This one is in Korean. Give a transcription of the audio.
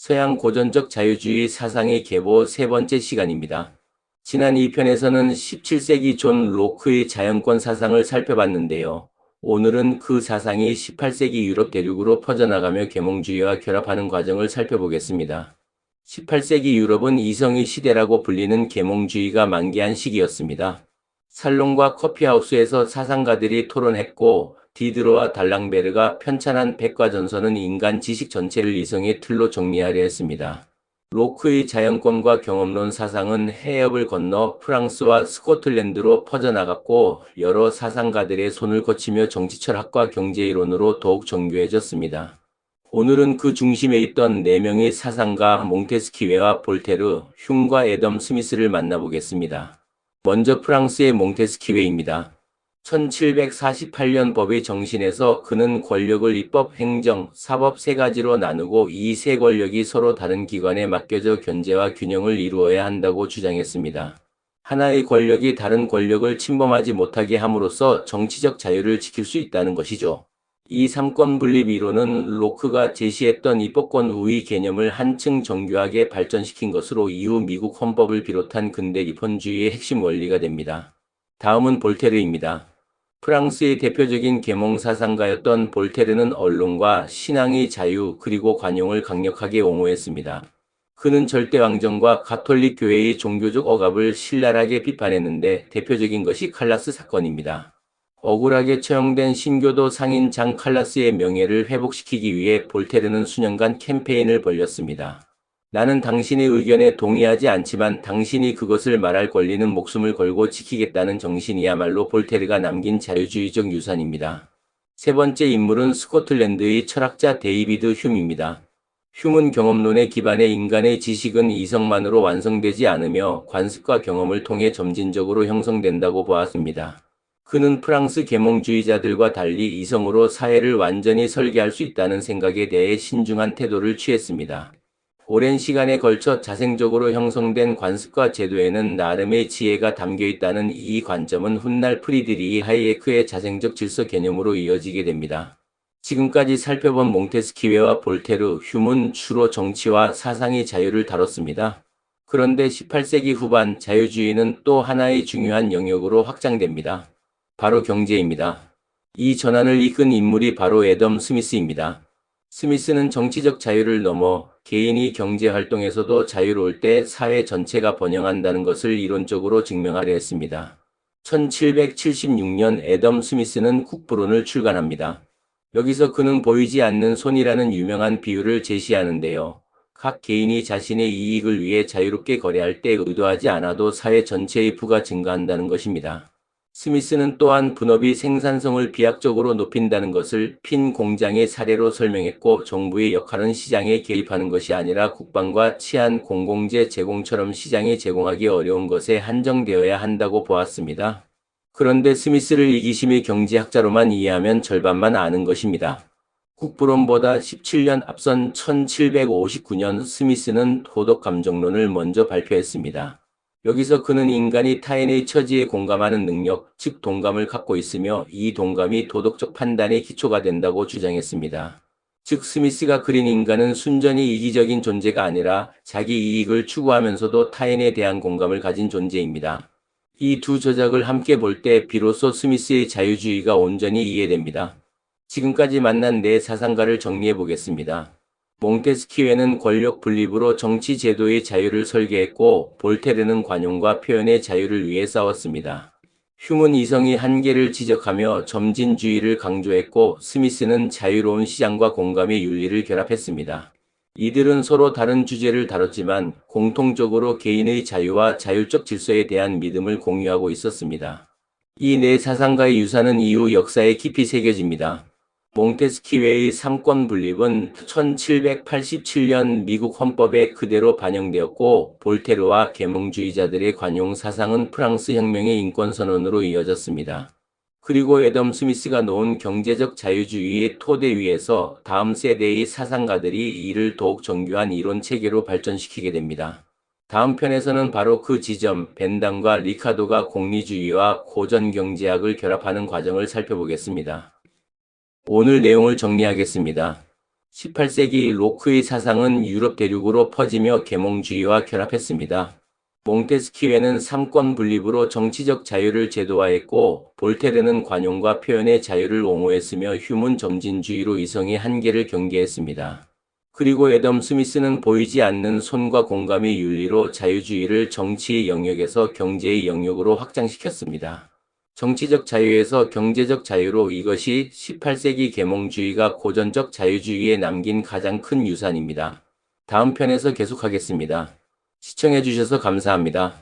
서양 고전적 자유주의 사상의 계보 세 번째 시간입니다. 지난 2편에서는 17세기 존 로크의 자연권 사상을 살펴봤는데요. 오늘은 그 사상이 18세기 유럽 대륙으로 퍼져나가며 계몽주의와 결합하는 과정을 살펴보겠습니다. 18세기 유럽은 이성의 시대라고 불리는 계몽주의가 만개한 시기였습니다. 살롱과 커피하우스에서 사상가들이 토론했고, 디드로와 달랑베르가 편찬한 백과전서는 인간 지식 전체를 이성의 틀로 정리하려 했습니다. 로크의 자연권과 경험론 사상은 해협을 건너 프랑스와 스코틀랜드로 퍼져나갔고, 여러 사상가들의 손을 거치며 정치철학과 경제이론으로 더욱 정교해졌습니다. 오늘은 그 중심에 있던 4명의 사상가 몽테스키웨와 볼테르, 흉과 애덤 스미스를 만나보겠습니다. 먼저 프랑스의 몽테스키웨입니다. 1748년 법의 정신에서 그는 권력을 입법, 행정, 사법 세 가지로 나누고 이 세 권력이 서로 다른 기관에 맡겨져 견제와 균형을 이루어야 한다고 주장했습니다. 하나의 권력이 다른 권력을 침범하지 못하게 함으로써 정치적 자유를 지킬 수 있다는 것이죠. 이 삼권 분립 이론은 로크가 제시했던 입법권 우위 개념을 한층 정교하게 발전시킨 것으로 이후 미국 헌법을 비롯한 근대 입헌주의의 핵심 원리가 됩니다. 다음은 볼테르입니다. 프랑스의 대표적인 계몽 사상가였던 볼테르는 언론과 신앙의 자유 그리고 관용을 강력하게 옹호했습니다. 그는 절대왕정과 가톨릭 교회의 종교적 억압을 신랄하게 비판했는데 대표적인 것이 칼라스 사건입니다. 억울하게 처형된 신교도 상인 장 칼라스의 명예를 회복시키기 위해 볼테르는 수년간 캠페인을 벌였습니다. 나는 당신의 의견에 동의하지 않지만 당신이 그것을 말할 권리는 목숨을 걸고 지키겠다는 정신이야말로 볼테르가 남긴 자유주의적 유산입니다. 세 번째 인물은 스코틀랜드의 철학자 데이비드 휴입니다. 휴은 경험론에 기반해 인간의 지식은 이성만으로 완성되지 않으며 관습과 경험을 통해 점진적으로 형성된다고 보았습니다. 그는 프랑스 계몽주의자들과 달리 이성으로 사회를 완전히 설계할 수 있다는 생각에 대해 신중한 태도를 취했습니다. 오랜 시간에 걸쳐 자생적으로 형성된 관습과 제도에는 나름의 지혜가 담겨있다는 이 관점은 훗날 프리드리히 하이에크의 자생적 질서 개념으로 이어지게 됩니다. 지금까지 살펴본 몽테스키웨와 볼테르, 휴은 주로 정치와 사상의 자유를 다뤘습니다. 그런데 18세기 후반 자유주의는 또 하나의 중요한 영역으로 확장됩니다. 바로 경제입니다. 이 전환을 이끈 인물이 바로 애덤 스미스입니다. 스미스는 정치적 자유를 넘어 개인이 경제활동에서도 자유로울 때 사회 전체가 번영한다는 것을 이론적으로 증명하려 했습니다. 1776년 애덤 스미스는 국부론을 출간합니다. 여기서 그는 보이지 않는 손이라는 유명한 비유를 제시하는데요. 각 개인이 자신의 이익을 위해 자유롭게 거래할 때 의도하지 않아도 사회 전체의 부가 증가한다는 것입니다. 스미스는 또한 분업이 생산성을 비약적으로 높인다는 것을 핀 공장의 사례로 설명했고, 정부의 역할은 시장에 개입하는 것이 아니라 국방과 치안, 공공재 제공처럼 시장에 제공하기 어려운 것에 한정되어야 한다고 보았습니다. 그런데 스미스를 이기심의 경제학자로만 이해하면 절반만 아는 것입니다. 국부론보다 17년 앞선 1759년 스미스는 도덕감정론을 먼저 발표했습니다. 여기서 그는 인간이 타인의 처지에 공감하는 능력, 즉 동감을 갖고 있으며 이 동감이 도덕적 판단의 기초가 된다고 주장했습니다. 즉 스미스가 그린 인간은 순전히 이기적인 존재가 아니라 자기 이익을 추구하면서도 타인에 대한 공감을 가진 존재입니다. 이 두 저작을 함께 볼 때 비로소 스미스의 자유주의가 온전히 이해됩니다. 지금까지 만난 4사상가를 정리해 보겠습니다. 몽테스키웨는 권력 분립으로 정치 제도의 자유를 설계했고, 볼테르는 관용과 표현의 자유를 위해 싸웠습니다. 휴은 이성의 한계를 지적하며 점진주의를 강조했고, 스미스는 자유로운 시장과 공감의 윤리를 결합했습니다. 이들은 서로 다른 주제를 다뤘지만 공통적으로 개인의 자유와 자율적 질서에 대한 믿음을 공유하고 있었습니다. 이 4사상가의 유산은 이후 역사에 깊이 새겨집니다. 몽테스키웨의 삼권 분립은 1787년 미국 헌법에 그대로 반영되었고, 볼테르와 계몽주의자들의 관용 사상은 프랑스 혁명의 인권선언으로 이어졌습니다. 그리고 애덤 스미스가 놓은 경제적 자유주의의 토대 위에서 다음 세대의 사상가들이 이를 더욱 정교한 이론 체계로 발전시키게 됩니다. 다음 편에서는 바로 그 지점, 벤담과 리카도가 공리주의와 고전경제학을 결합하는 과정을 살펴보겠습니다. 오늘 내용을 정리하겠습니다. 18세기 로크의 사상은 유럽 대륙으로 퍼지며 계몽주의와 결합했습니다. 몽테스키웨는 삼권 분립으로 정치적 자유를 제도화했고, 볼테르는 관용과 표현의 자유를 옹호했으며 휴문 점진주의로 이성의 한계를 경계했습니다. 그리고 애덤 스미스는 보이지 않는 손과 공감의 윤리로 자유주의를 정치의 영역에서 경제의 영역으로 확장시켰습니다. 정치적 자유에서 경제적 자유로, 이것이 18세기 계몽주의가 고전적 자유주의에 남긴 가장 큰 유산입니다. 다음 편에서 계속하겠습니다. 시청해주셔서 감사합니다.